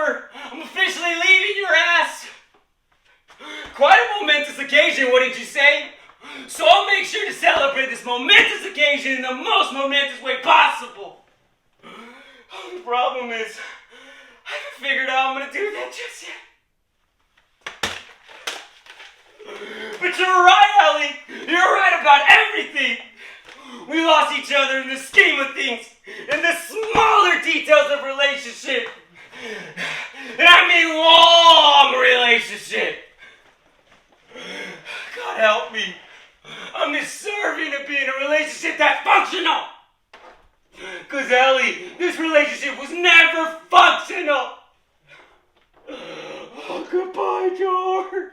over. I'm officially leaving your ass. Quite a momentous occasion, wouldn't you say? So I'll make sure to celebrate this momentous occasion in the most momentous way possible. The problem is, I haven't figured out how I'm gonna do that just yet. But you're right, Ellie. You're right about everything. We lost each other in the scheme of things, in the smaller details of relationship. And I mean long relationship. God help me. I'm deserving of being in a relationship that's functional. Cause Ellie, this relationship was never functional. Oh, goodbye, George.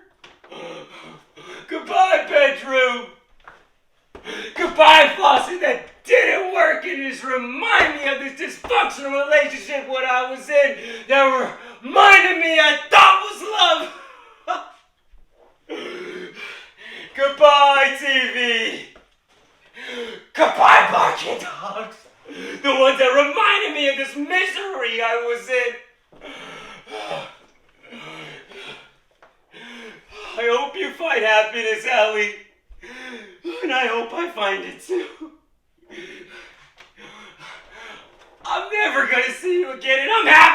Goodbye, bedroom. Goodbye, faucet that didn't work and just remind me of this dysfunctional relationship what I was in that reminded me I thought was love. Goodbye, TV. Goodbye, barking dogs. The ones that reminded me of this misery I was in. I hope you find happiness, Ellie. And I hope I find it too. I'm never gonna see you again, and I'm happy.